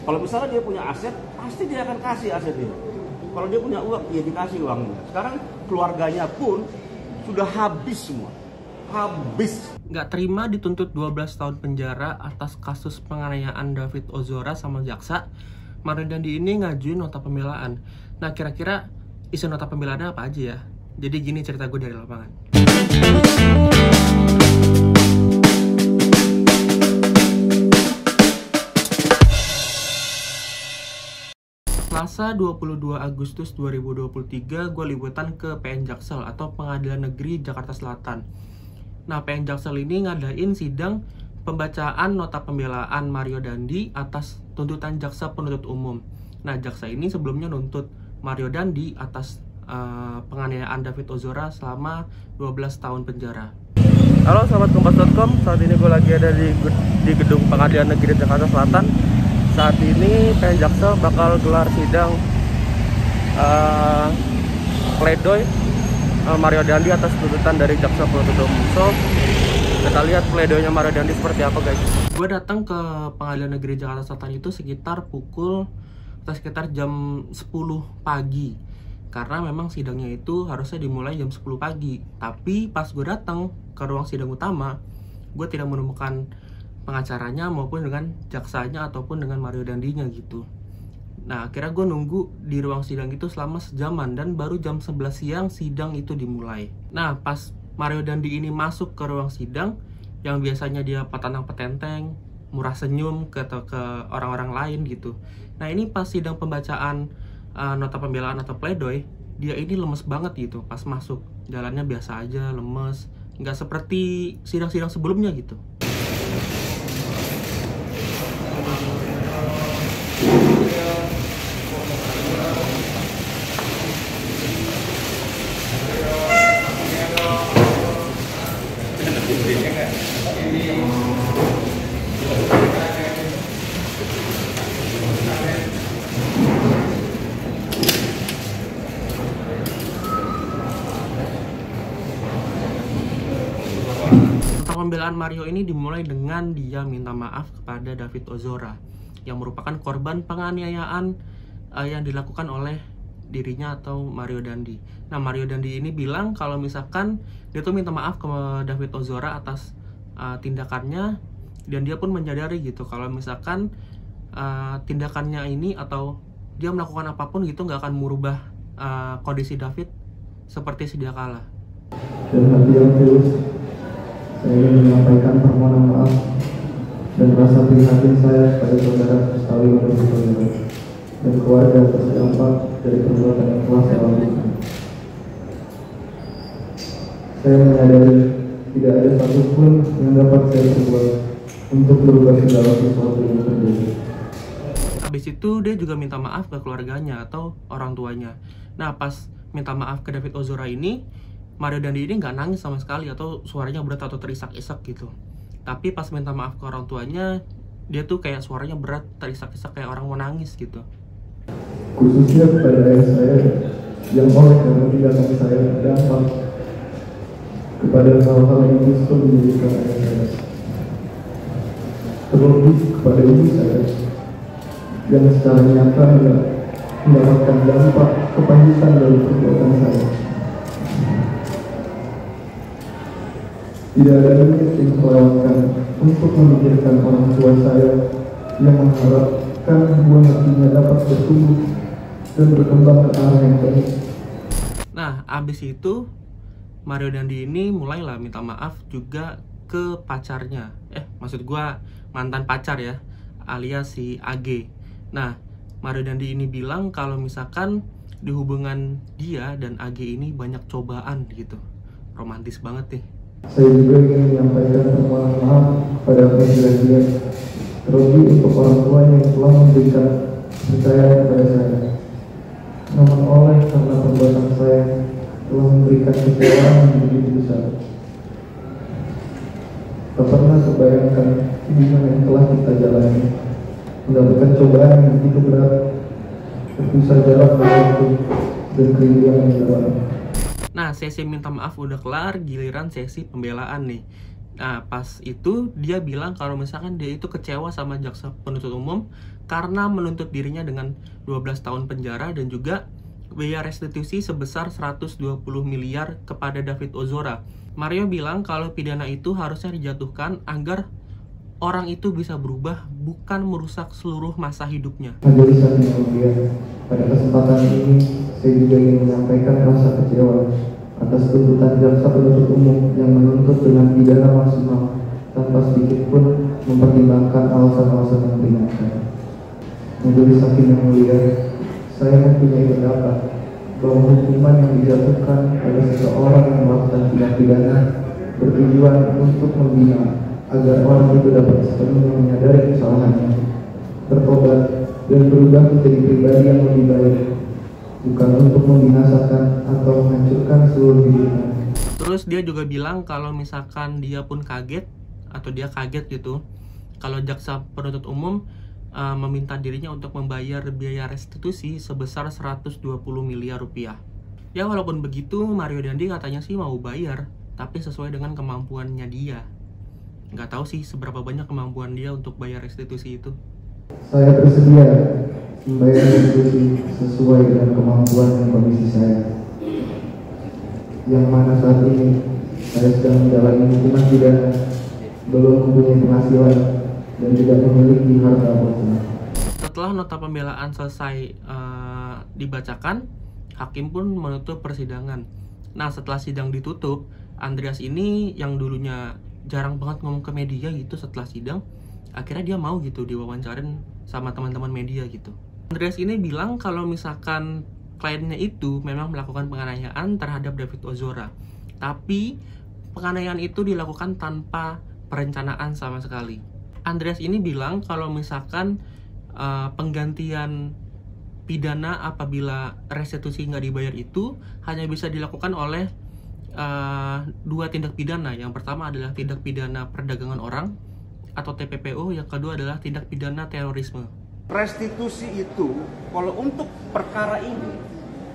Kalau misalnya dia punya aset, pasti dia akan kasih asetnya. Kalau dia punya uang, dia dikasih uangnya. Sekarang keluarganya pun sudah habis semua. Habis. Nggak terima dituntut 12 tahun penjara atas kasus penganiayaan David Ozora sama jaksa, Mario Dandi ini ngajuin nota pembelaan. Nah, kira-kira isi nota pembelaannya apa aja ya? Jadi gini cerita gue dari lapangan. Selasa 22 Agustus 2023, gue liputan ke PN Jaksel atau Pengadilan Negeri Jakarta Selatan. Nah, PN Jaksel ini ngadain sidang pembacaan nota pembelaan Mario Dandi atas tuntutan jaksa penuntut umum. Nah, jaksa ini sebelumnya nuntut Mario Dandi atas penganiayaan David Ozora selama 12 tahun penjara. Halo sahabat Kompas.com, saat ini gue lagi ada di gedung Pengadilan Negeri Jakarta Selatan. Saat ini PN Jaksel bakal gelar sidang pledoi Mario Dandi atas tuntutan dari jaksa penuntut umum. So, kita lihat pledoinya Mario Dandi seperti apa, guys. Gue datang ke Pengadilan Negeri Jakarta Selatan itu sekitar jam 10 pagi. Karena memang sidangnya itu harusnya dimulai jam 10 pagi. Tapi pas gue datang ke ruang sidang utama, gue tidak menemukan pengacaranya maupun dengan jaksanya ataupun dengan Mario Dandinya gitu. Nah, akhirnya gue nunggu di ruang sidang itu selama sejaman dan baru jam 11 siang sidang itu dimulai. Nah, pas Mario Dandi ini masuk ke ruang sidang yang biasanya dia patanang petenteng, murah senyum ke orang-orang lain gitu. Nah, ini pas sidang pembacaan nota pembelaan atau pledoi, dia ini lemes banget gitu pas masuk. Jalannya biasa aja, lemes, nggak seperti sidang-sidang sebelumnya gitu. Pembelaan Mario ini dimulai dengan dia minta maaf kepada David Ozora yang merupakan korban penganiayaan yang dilakukan oleh dirinya atau Mario Dandi. Nah, Mario Dandi ini bilang kalau misalkan dia tuh minta maaf ke David Ozora atas tindakannya, dan dia pun menyadari gitu kalau misalkan tindakannya ini atau dia melakukan apapun gitu nggak akan merubah kondisi David seperti sedia kala. Dan hati yang tulus, saya ingin menyampaikan permohonan maaf dan rasa prihatin saya pada saudara Ustawi Mario dan keluarga atas dampak dari perbuatan yang telah saya lakukan. Saya menyadari tidak ada satupun yang dapat saya perbuat untuk berubah segala sesuatu yang terjadi. Habis itu dia juga minta maaf ke keluarganya atau orang tuanya. Nah, pas minta maaf ke David Ozora ini, Mario Dandi ini nggak nangis sama sekali atau suaranya berat atau terisak-isak gitu. Tapi pas minta maaf ke orang tuanya, dia tuh kayak suaranya berat, terisak-isak kayak orang mau nangis gitu. Khususnya kepada ayah saya yang oleh karena tindakan saya dampak kepada hal-hal yang justru menjadikan ayah saya. Terlebih kepada ibu saya yang secara nyata mendapatkan dampak kepahitan dari perbuatan saya. Tidak ada limit yang terlewatkan untuk memikirkan orang tua saya yang mengharapkan buah hatinya dapat bertumbuh dan berkembang ke arah yang baik. Nah, abis itu Mario Dandi ini mulailah minta maaf juga ke pacarnya. Maksud gua mantan pacar ya, alias si AG. Nah, Mario Dandi ini bilang kalau misalkan di hubungan dia dan AG ini banyak cobaan gitu. Romantis banget nih. Saya juga ingin menyampaikan permohonan maaf kepada presiden, terlebih untuk orang tua yang telah memberikan percaya kepada saya. Namun oleh karena perbuatan saya telah memberikan kecewaan yang begitu besar. Tak pernah terbayangkan hubungan yang telah kita jalani mendapatkan cobaan yang begitu berat, terpisah jarak waktu dan kerinduan yang dalam. Nah, sesi minta maaf udah kelar, giliran sesi pembelaan nih. Nah, pas itu dia bilang kalau misalkan dia itu kecewa sama jaksa penuntut umum karena menuntut dirinya dengan 12 tahun penjara dan juga biaya restitusi sebesar 120 miliar kepada David Ozora. Mario bilang kalau pidana itu harusnya dijatuhkan agar orang itu bisa berubah, bukan merusak seluruh masa hidupnya. Majelis Hakim yang mulia, pada kesempatan ini saya juga ingin menyampaikan rasa kecewa atas tuntutan jaksa penuntut umum yang menuntut dengan pidana maksimal tanpa sedikit pun mempertimbangkan alasan-alasan yang meringankan. Majelis Hakim yang mulia, saya mempunyai pendapat bahwa hukuman yang dijatuhkan pada seseorang yang melakukan tindak pidana bertujuan untuk membina agar orang itu dapat sepenuhnya menyadari kesalahannya, bertobat, dan berubah menjadi pribadi yang lebih baik, bukan untuk membinasakan atau menghancurkan seluruh hidupnya. Terus dia juga bilang kalau misalkan dia pun kaget, atau dia kaget gitu, kalau jaksa penuntut umum meminta dirinya untuk membayar biaya restitusi sebesar 120 miliar rupiah. Ya walaupun begitu, Mario Dandi katanya sih mau bayar, tapi sesuai dengan kemampuannya dia. Nggak tahu sih seberapa banyak kemampuan dia untuk bayar restitusi itu. Saya bersedia membayar restitusi sesuai dengan kemampuan dan kondisi saya, yang mana saat ini saya sedang menjalani hukuman pidana, belum mempunyai penghasilan, dan tidak memiliki harta apapun. Setelah nota pembelaan selesai dibacakan, hakim pun menutup persidangan. Nah, setelah sidang ditutup, Andreas ini yang dulunya jarang banget ngomong ke media gitu setelah sidang, akhirnya dia mau gitu diwawancarin sama teman-teman media gitu. Andreas ini bilang kalau misalkan kliennya itu memang melakukan penganiayaan terhadap David Ozora, tapi penganiayaan itu dilakukan tanpa perencanaan sama sekali. Andreas ini bilang kalau misalkan penggantian pidana apabila restitusi nggak dibayar itu hanya bisa dilakukan oleh dua tindak pidana. Yang pertama adalah tindak pidana perdagangan orang atau TPPO, yang kedua adalah tindak pidana terorisme. Restitusi itu kalau untuk perkara ini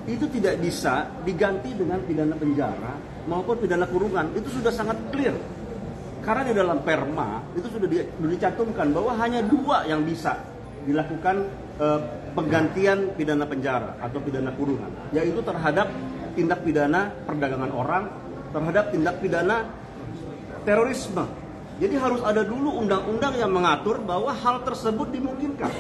itu tidak bisa diganti dengan pidana penjara maupun pidana kurungan. Itu sudah sangat clear. Karena di dalam perma itu sudah dicantumkan bahwa hanya dua yang bisa dilakukan penggantian pidana penjara atau pidana kurungan, yaitu terhadap tindak pidana perdagangan orang, terhadap tindak pidana terorisme. Jadi harus ada dulu undang-undang yang mengatur bahwa hal tersebut dimungkinkan.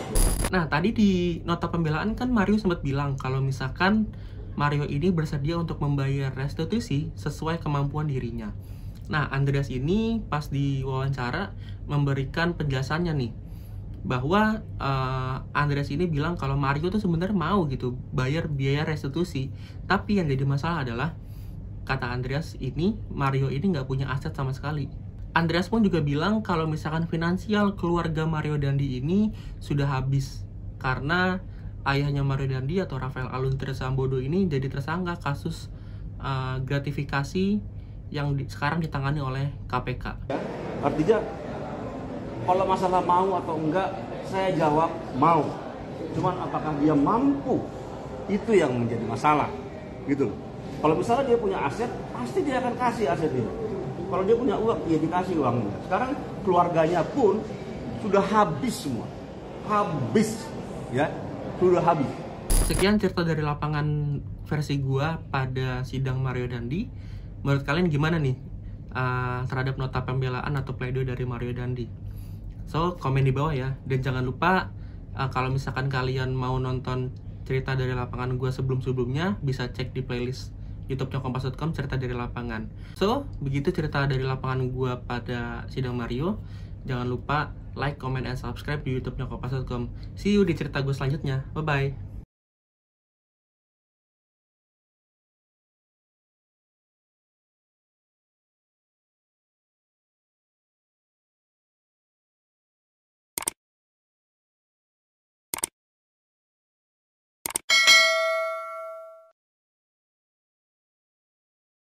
Nah, tadi di nota pembelaan kan Mario sempat bilang kalau misalkan Mario ini bersedia untuk membayar restitusi sesuai kemampuan dirinya. Nah, Andreas ini pas diwawancara memberikan penjelasannya nih, bahwa Andreas ini bilang kalau Mario tuh sebenarnya mau gitu bayar biaya restitusi, tapi yang jadi masalah adalah, kata Andreas ini, Mario ini nggak punya aset sama sekali. Andreas pun juga bilang kalau misalkan finansial keluarga Mario Dandi ini sudah habis karena ayahnya Mario Dandi atau Rafael Alun Trisambodo ini jadi tersangka kasus gratifikasi yang sekarang ditangani oleh KPK. Artinya kalau masalah mau atau enggak, saya jawab mau. Cuman apakah dia mampu, itu yang menjadi masalah, gitu. Kalau misalnya dia punya aset, pasti dia akan kasih aset itu. Kalau dia punya uang, ya dikasih uangnya. Sekarang keluarganya pun sudah habis semua, habis, ya, sudah habis. Sekian cerita dari lapangan versi gua pada sidang Mario Dandi. Menurut kalian gimana nih terhadap nota pembelaan atau pledoi dari Mario Dandi? So, komen di bawah ya. Dan jangan lupa kalau misalkan kalian mau nonton cerita dari lapangan gue sebelum-sebelumnya, bisa cek di playlist YouTube-nya Kompas.com cerita dari lapangan. So, begitu cerita dari lapangan gue pada sidang Mario. Jangan lupa like, comment, and subscribe di YouTube-nya Kompas.com. See you di cerita gue selanjutnya. Bye-bye.